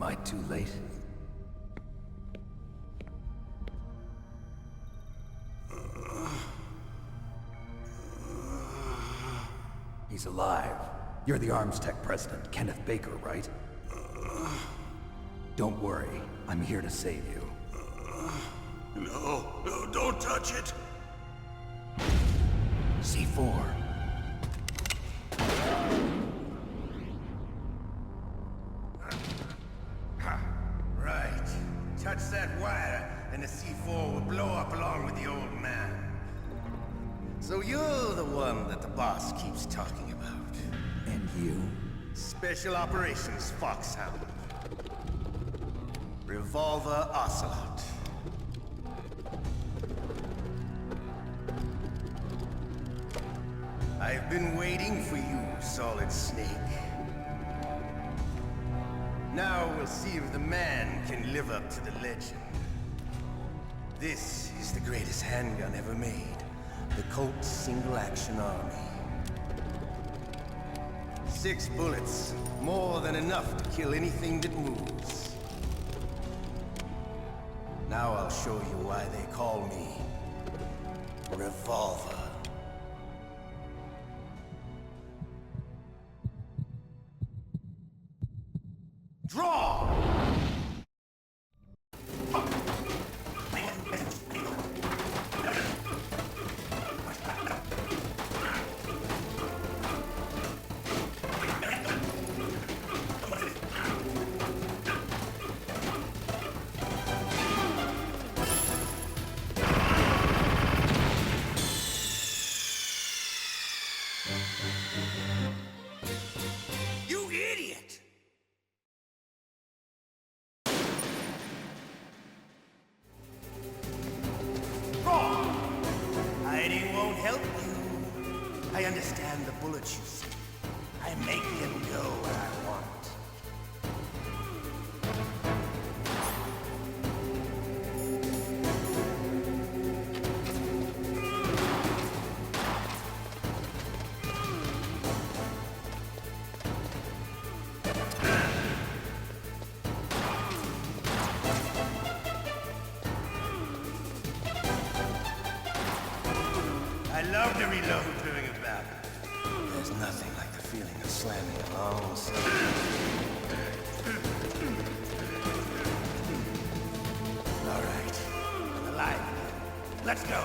Am I too late? He's alive. You're the Arms Tech president, Kenneth Baker, right? Don't worry. I'm here to save you. No, don't touch it! C4. Right. Touch that wire, and the C4 will blow up along with the old man. So you're the one that the boss keeps talking about. And you? Special Operations Foxhound. Revolver Ocelot. I've been waiting for you, Solid Snake. Now we'll see if the man can live up to the legend. This is the greatest handgun ever made. The Colt Single Action Army. 6 bullets, more than enough to kill anything that moves. Now I'll show you why they call me Revolver. Draw! You idiot! Wrong! Hiding won't help you. I understand the bullets you see. I make them go where I want. I love to reload during a battle. There's nothing like the feeling of slamming a long slug. All right, I'm alive. Let's go.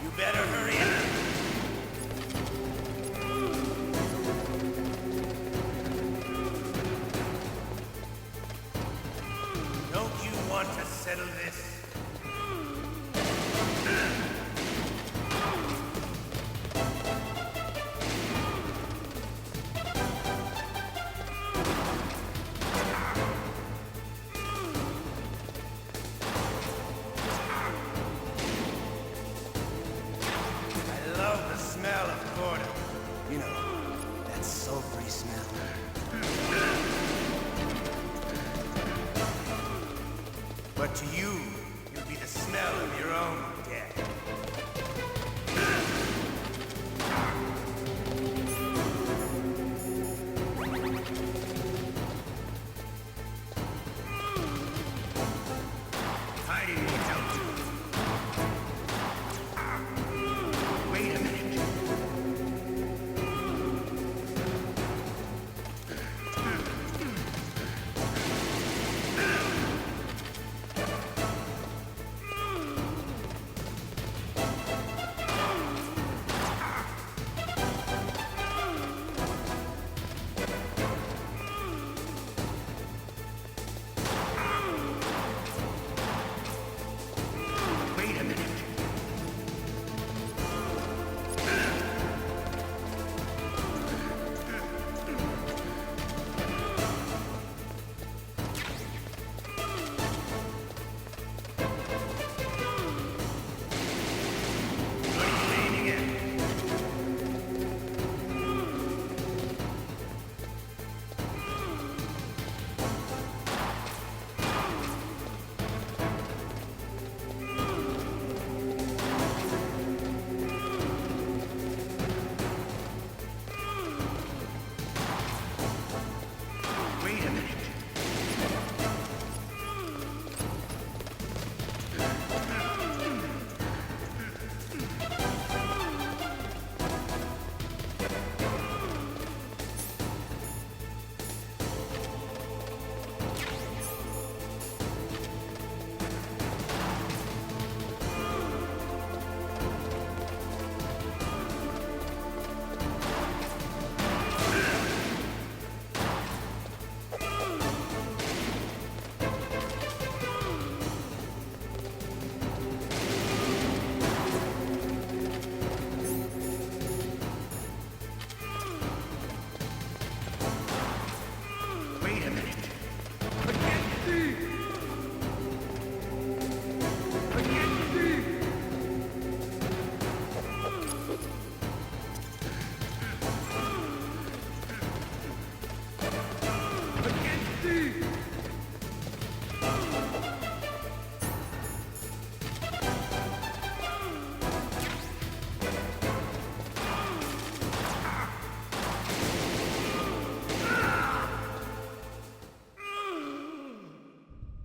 You better hurry up. Don't you want to settle this? I love the smell of Gordon. You know, that sulfury smell. But to you, you'll be the smell of your own death. Hiding won't help you. Wait a minute.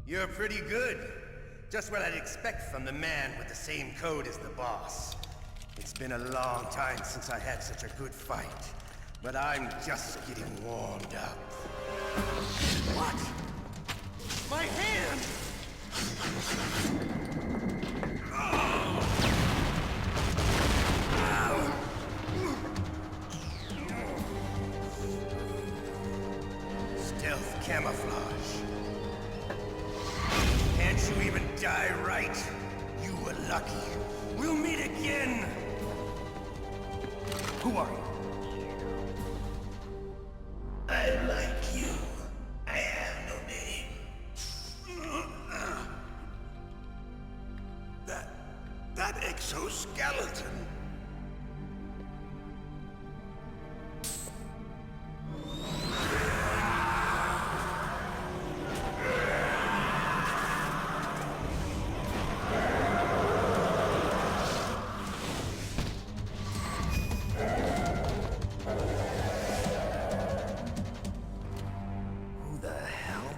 You're pretty good. Just what I'd expect from the man with the same code as the boss. It's been a long time since I had such a good fight, but I'm just getting warmed up. What? My hand! Stealth camouflage. Can't you even die right? You were lucky. We'll meet again! Who are you? I like you. I have no name. That exoskeleton. Who the hell?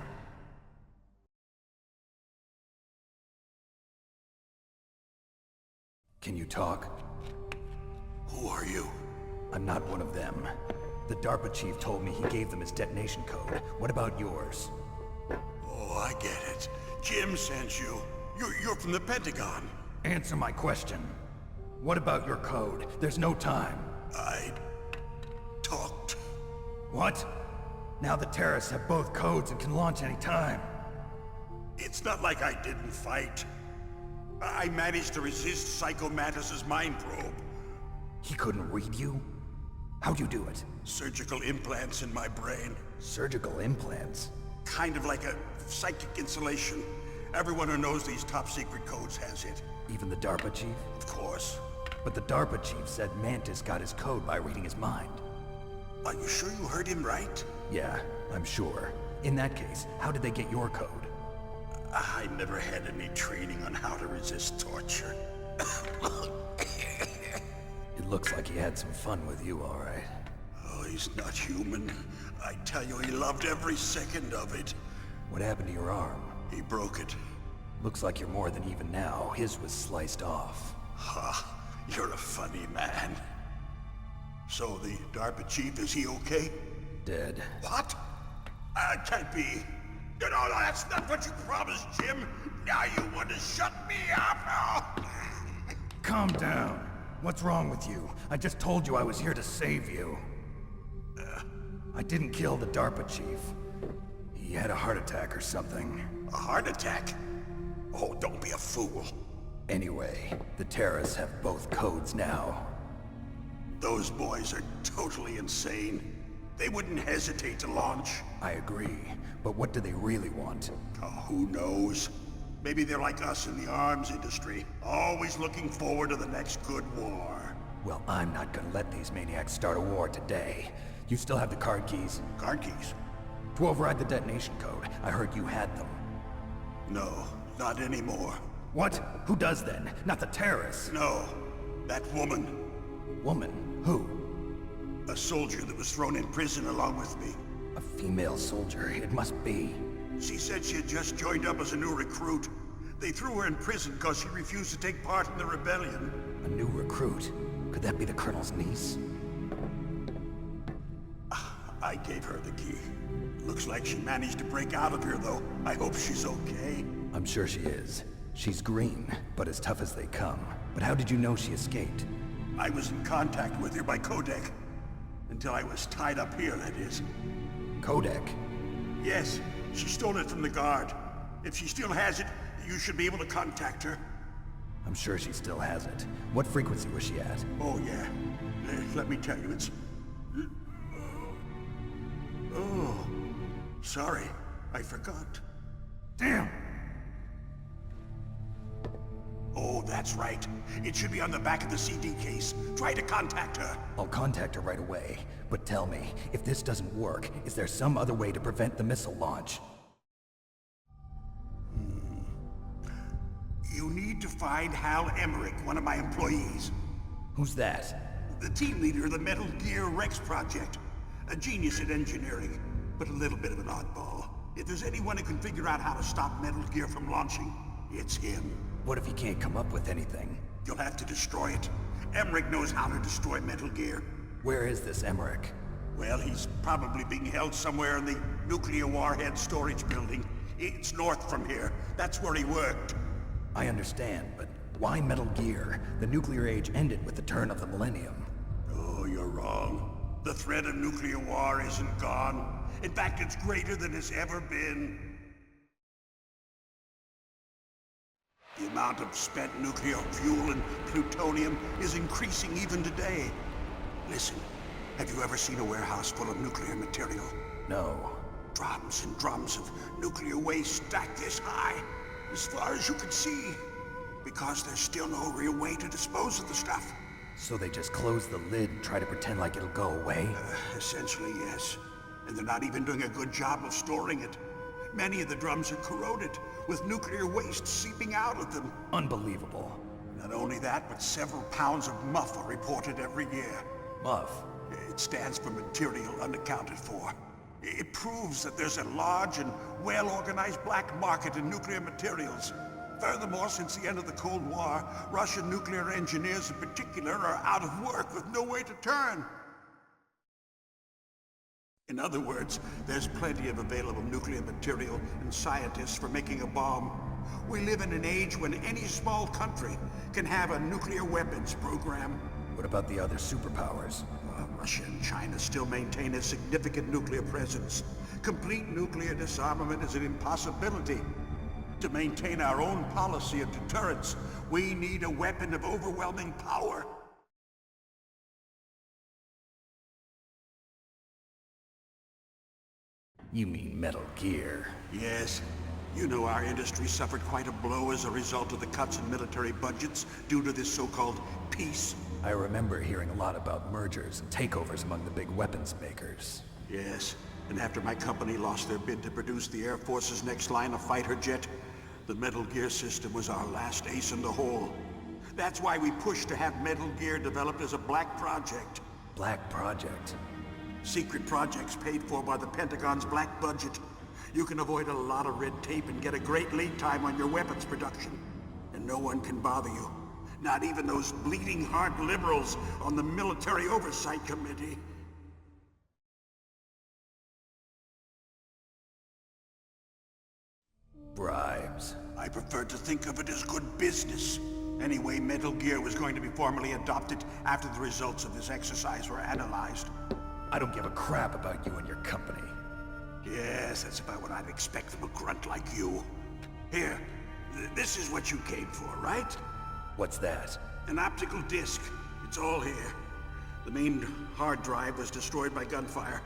Can you talk? Who are you? I'm not one of them. The DARPA chief told me he gave them his detonation code. What about yours? Oh, I get it. Jim sent you. You're from the Pentagon. Answer my question. What about your code? There's no time. I talked. What? Now the terrorists have both codes and can launch any time. It's not like I didn't fight. I managed to resist Psycho Mantis's mind probe. He couldn't read you? How'd you do it? Surgical implants in my brain. Surgical implants? Kind of like a psychic insulation. Everyone who knows these top secret codes has it. Even the DARPA chief? Of course. But the DARPA chief said Mantis got his code by reading his mind. Are you sure you heard him right? Yeah, I'm sure. In that case, how did they get your code? I never had any training on how to resist torture. It looks like he had some fun with you, all right. Oh, he's not human. I tell you, he loved every second of it. What happened to your arm? He broke it. Looks like you're more than even now. His was sliced off. Ha, you're a funny man. So the DARPA chief, is he okay? Dead. What? Can't be. No, that's not what you promised, Jim. Now you want to shut me up? Oh. Calm down. What's wrong with you? I just told you I was here to save you. I didn't kill the DARPA chief. He had a heart attack or something. A heart attack? Oh, don't be a fool. Anyway, the terrorists have both codes now. Those boys are totally insane. They wouldn't hesitate to launch. I agree, but what do they really want? Oh, who knows? Maybe they're like us in the arms industry, always looking forward to the next good war. Well, I'm not gonna let these maniacs start a war today. You still have the card keys? Card keys? To override the detonation code. I heard you had them. No, not anymore. What? Who does then? Not the terrorists. No, that woman. Woman? Who? A soldier that was thrown in prison along with me. A female soldier. It must be. She said she had just joined up as a new recruit. They threw her in prison because she refused to take part in the rebellion. A new recruit? Could that be the Colonel's niece? I gave her the key. Looks like she managed to break out of here, though. I hope she's okay. I'm sure she is. She's green, but as tough as they come. But how did you know she escaped? I was in contact with her by codec. Until I was tied up here, that is. Codec? Yes, she stole it from the guard. If she still has it, you should be able to contact her. I'm sure she still has it. What frequency was she at? Oh, yeah. Let me tell you, it's... Oh, sorry. I forgot. Damn! Oh, that's right. It should be on the back of the CD case. Try to contact her. I'll contact her right away. But tell me, if this doesn't work, is there some other way to prevent the missile launch? You need to find Hal Emmerich, one of my employees. Who's that? The team leader of the Metal Gear Rex project. A genius at engineering, but a little bit of an oddball. If there's anyone who can figure out how to stop Metal Gear from launching, it's him. What if he can't come up with anything? You'll have to destroy it. Emmerich knows how to destroy Metal Gear. Where is this Emmerich? Well, he's probably being held somewhere in the nuclear warhead storage building. It's north from here. That's where he worked. I understand, but why Metal Gear? The nuclear age ended with the turn of the millennium. Oh, you're wrong. The threat of nuclear war isn't gone. In fact, it's greater than it's ever been. The amount of spent nuclear fuel and plutonium is increasing even today. Listen, have you ever seen a warehouse full of nuclear material? No. Drums and drums of nuclear waste stacked this high, as far as you can see. Because there's still no real way to dispose of the stuff. So they just close the lid and try to pretend like it'll go away? Essentially, yes. And they're not even doing a good job of storing it. Many of the drums are corroded, with nuclear waste seeping out of them. Unbelievable. Not only that, but several pounds of muff are reported every year. Muff? It stands for material unaccounted for. It proves that there's a large and well-organized black market in nuclear materials. Furthermore, since the end of the Cold War, Russian nuclear engineers in particular are out of work with no way to turn. In other words, there's plenty of available nuclear material and scientists for making a bomb. We live in an age when any small country can have a nuclear weapons program. What about the other superpowers? Russia and China still maintain a significant nuclear presence. Complete nuclear disarmament is an impossibility. To maintain our own policy of deterrence, we need a weapon of overwhelming power. You mean Metal Gear? Yes. You know our industry suffered quite a blow as a result of the cuts in military budgets due to this so-called peace. I remember hearing a lot about mergers and takeovers among the big weapons makers. Yes, and after my company lost their bid to produce the Air Force's next line of fighter jet, the Metal Gear system was our last ace in the hole. That's why we pushed to have Metal Gear developed as a black project. Black Project? Secret projects paid for by the Pentagon's black budget. You can avoid a lot of red tape and get a great lead time on your weapons production. And no one can bother you. Not even those bleeding heart liberals on the Military Oversight Committee. Bribes. I prefer to think of it as good business. Anyway, Metal Gear was going to be formally adopted after the results of this exercise were analyzed. I don't give a crap about you and your company. Yes, that's about what I'd expect from a grunt like you. Here, this is what you came for, right? What's that? An optical disc. It's all here. The main hard drive was destroyed by gunfire.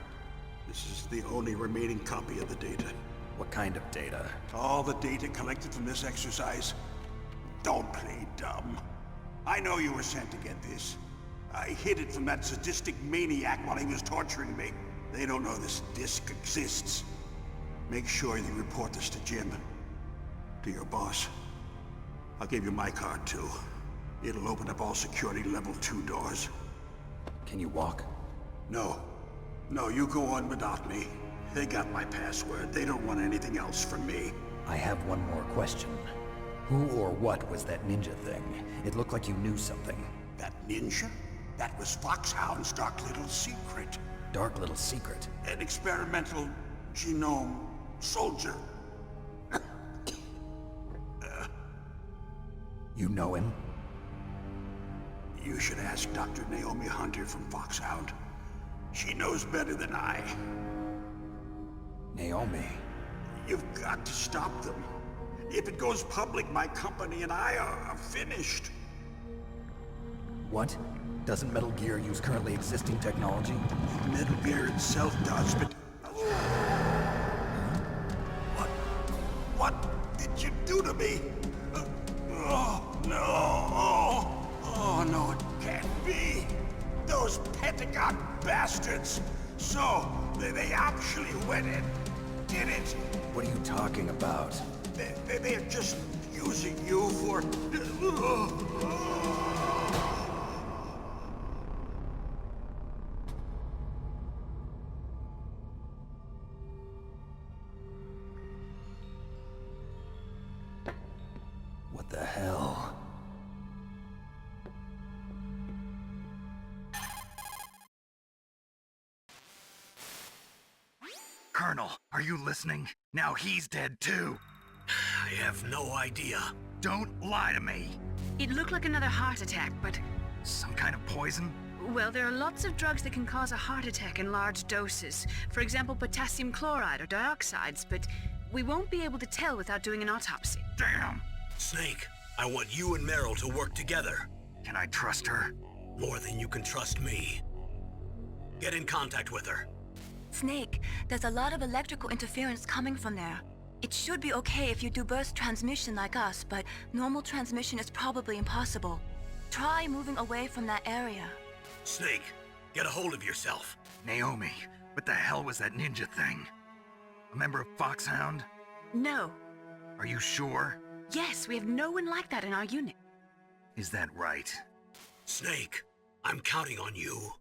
This is the only remaining copy of the data. What kind of data? All the data collected from this exercise. Don't play dumb. I know you were sent to get this. I hid it from that sadistic maniac while he was torturing me. They don't know this disc exists. Make sure you report this to Jim. To your boss. I'll give you my card, too. It'll open up all security level 2 doors. Can you walk? No. No, you go on without me. They got my password. They don't want anything else from me. I have one more question. Who or what was that ninja thing? It looked like you knew something. That ninja? That was Foxhound's dark little secret. Dark little secret? An experimental genome soldier. You know him? You should ask Dr. Naomi Hunter from Foxhound. She knows better than I. Naomi? You've got to stop them. If it goes public, my company and I are finished. What? Doesn't Metal Gear use currently existing technology? Metal Gear itself does, but... What did you do to me? Oh, no. Oh, no, it can't be. Those Pentagon bastards. So, they actually went and did it. What are you talking about? They're just using you for... Are you listening? Now he's dead too. I have no idea. Don't lie to me. It looked like another heart attack, but... Some kind of poison? Well, there are lots of drugs that can cause a heart attack in large doses. For example, potassium chloride or dioxides, but we won't be able to tell without doing an autopsy. Damn! Snake, I want you and Meryl to work together. Can I trust her? More than you can trust me. Get in contact with her. Snake, there's a lot of electrical interference coming from there. It should be okay if you do burst transmission like us, but normal transmission is probably impossible. Try moving away from that area. Snake, get a hold of yourself. Naomi, what the hell was that ninja thing? A member of Foxhound? No. Are you sure? Yes, we have no one like that in our unit. Is that right? Snake, I'm counting on you.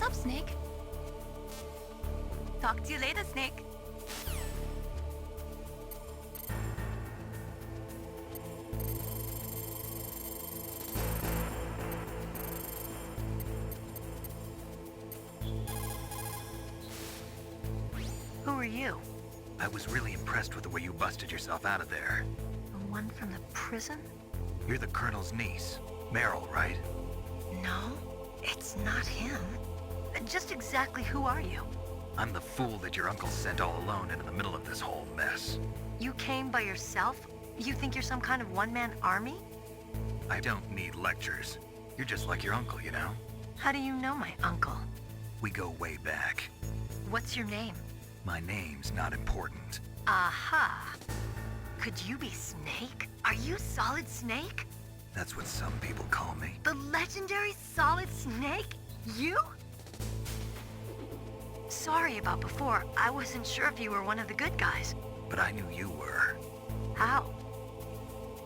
up, Snake? Talk to you later, Snake. Who are you? I was really impressed with the way you busted yourself out of there. The one from the prison? You're the Colonel's niece, Meryl, right? No, it's not him. Just exactly who are you? I'm the fool that your uncle sent all alone into the middle of this whole mess. You came by yourself? You think you're some kind of one-man army? I don't need lectures. You're just like your uncle, you know? How do you know my uncle? We go way back. What's your name? My name's not important. Aha! Could you be Snake? Are you Solid Snake? That's what some people call me. The legendary Solid Snake? You? Sorry about before. I wasn't sure if you were one of the good guys. But I knew you were. How?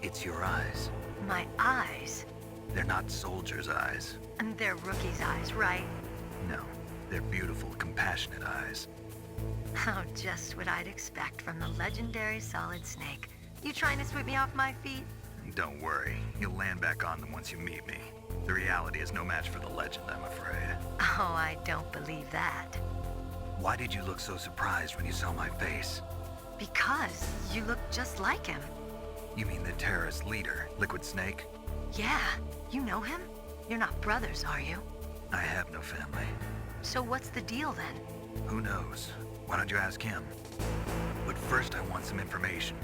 It's your eyes. My eyes? They're not soldiers' eyes. And they're rookies' eyes, right? No, they're beautiful, compassionate eyes. Oh, just what I'd expect from the legendary Solid Snake. You trying to sweep me off my feet? Don't worry, you'll land back on them once you meet me. The reality is no match for the legend, I'm afraid. Oh, I don't believe that. Why did you look so surprised when you saw my face? Because you look just like him. You mean the terrorist leader, Liquid Snake? Yeah, you know him? You're not brothers, are you? I have no family. So what's the deal then? Who knows? Why don't you ask him? But first I want some information.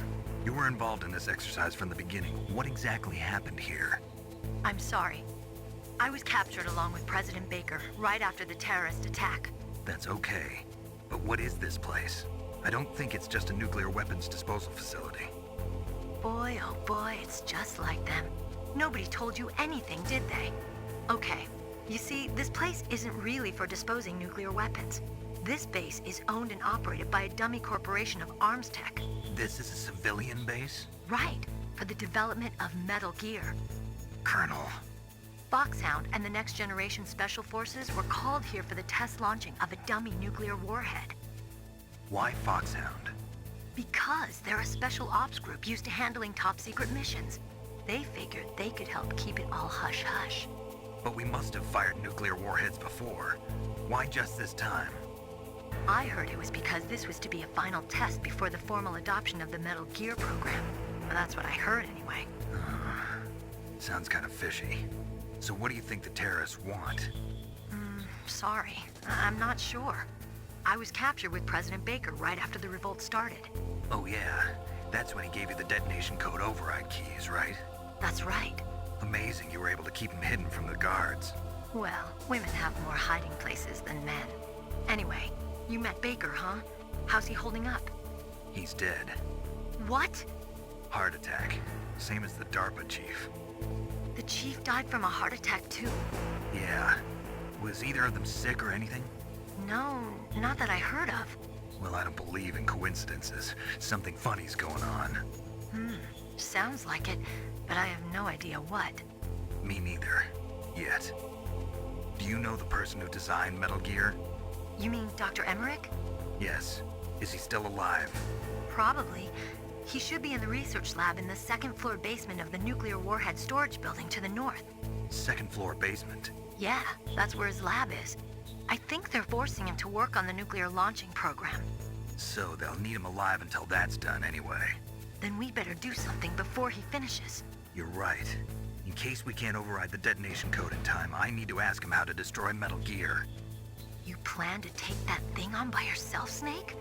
You were involved in this exercise from the beginning. What exactly happened here? I'm sorry. I was captured along with President Baker right after the terrorist attack. That's okay. But what is this place? I don't think it's just a nuclear weapons disposal facility. Boy, oh boy, it's just like them. Nobody told you anything, did they? Okay, you see, this place isn't really for disposing nuclear weapons. This base is owned and operated by a dummy corporation of arms tech. This is a civilian base? Right, for the development of Metal Gear. Colonel. Foxhound and the Next Generation Special Forces were called here for the test launching of a dummy nuclear warhead. Why Foxhound? Because they're a special ops group used to handling top-secret missions. They figured they could help keep it all hush-hush. But we must have fired nuclear warheads before. Why just this time? I heard it was because this was to be a final test before the formal adoption of the Metal Gear program. That's what I heard anyway. Sounds kind of fishy. So what do you think the terrorists want? Sorry, I'm not sure. I was captured with President Baker right after the revolt started. Oh yeah, that's when he gave you the detonation code override keys, right? That's right. Amazing you were able to keep him hidden from the guards. Well, women have more hiding places than men. Anyway, you met Baker, huh? How's he holding up? He's dead. What? Heart attack. Same as the DARPA chief. The chief died from a heart attack too? Yeah. Was either of them sick or anything? No, not that I heard of. Well, I don't believe in coincidences. Something funny's going on. Sounds like it, but I have no idea what. Me neither. Yet. Do you know the person who designed Metal Gear? You mean Dr. Emmerich? Yes. Is he still alive? Probably. He should be in the research lab in the second-floor basement of the nuclear warhead storage building to the north. Second floor basement? Yeah, that's where his lab is. I think they're forcing him to work on the nuclear launching program. So they'll need him alive until that's done anyway. Then we better do something before he finishes. You're right. In case we can't override the detonation code in time, I need to ask him how to destroy Metal Gear. You plan to take that thing on by yourself, Snake?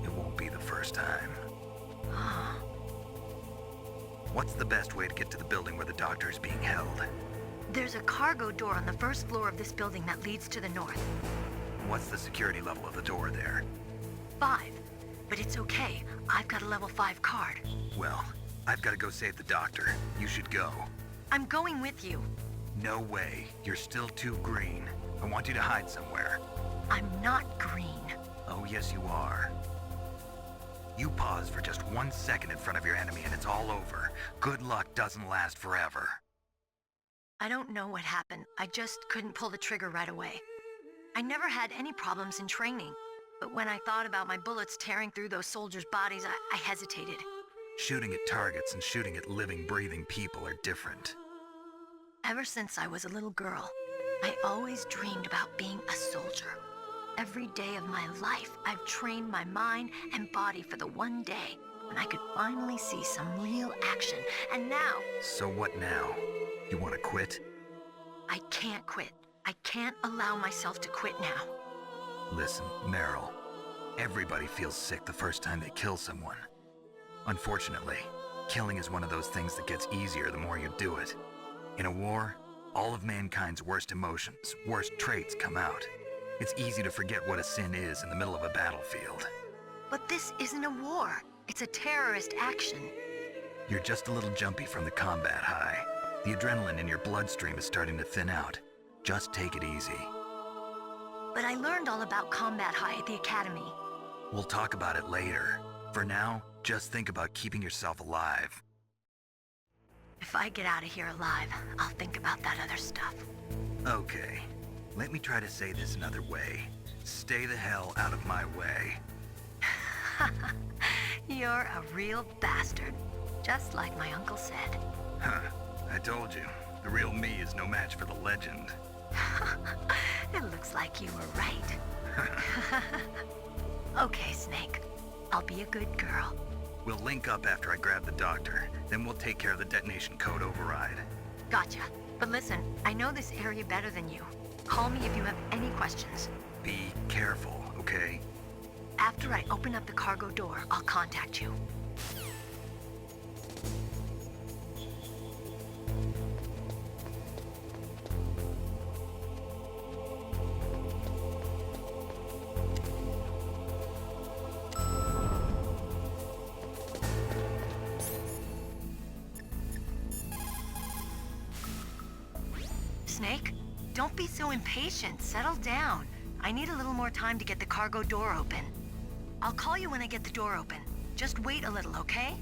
It won't be the first time. What's the best way to get to the building where the doctor is being held? There's a cargo door on the first floor of this building that leads to the north. What's the security level of the door there? 5. But it's okay. I've got a level 5 card. Well, I've got to go save the doctor. You should go. I'm going with you. No way. You're still too green. I want you to hide somewhere. I'm not green. Oh, yes, you are. You pause for just 1 second in front of your enemy and it's all over. Good luck doesn't last forever. I don't know what happened. I just couldn't pull the trigger right away. I never had any problems in training. But when I thought about my bullets tearing through those soldiers' bodies, I hesitated. Shooting at targets and shooting at living, breathing people are different. Ever since I was a little girl, I always dreamed about being a soldier. Every day of my life, I've trained my mind and body for the one day when I could finally see some real action. And now... So what now? You want to quit? I can't quit. I can't allow myself to quit now. Listen, Meryl. Everybody feels sick the first time they kill someone. Unfortunately, killing is one of those things that gets easier the more you do it. In a war, all of mankind's worst emotions, worst traits come out. It's easy to forget what a sin is in the middle of a battlefield. But this isn't a war. It's a terrorist action. You're just a little jumpy from the combat high. The adrenaline in your bloodstream is starting to thin out. Just take it easy. But I learned all about combat high at the academy. We'll talk about it later. For now, just think about keeping yourself alive. If I get out of here alive, I'll think about that other stuff. Okay. Let me try to say this another way. Stay the hell out of my way. You're a real bastard. Just like my uncle said. Huh. I told you. The real me is no match for the legend. It looks like you were right. Okay, Snake. I'll be a good girl. We'll link up after I grab the doctor. Then we'll take care of the detonation code override. Gotcha. But listen, I know this area better than you. Call me if you have any questions. Be careful, okay? After I open up the cargo door, I'll contact you. Snake, don't be so impatient. Settle down. I need a little more time to get the cargo door open. I'll call you when I get the door open. Just wait a little, okay?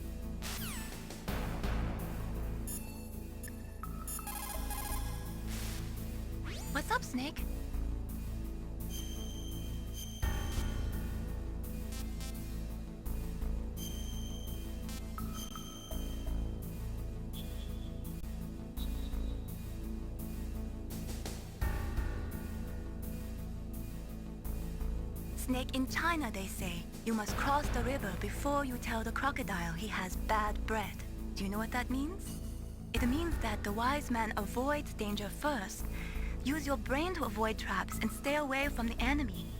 What's up, Snake? Snake, in China they say, you must cross the river before you tell the crocodile he has bad breath. Do you know what that means? It means that the wise man avoids danger first. Use your brain to avoid traps and stay away from the enemy.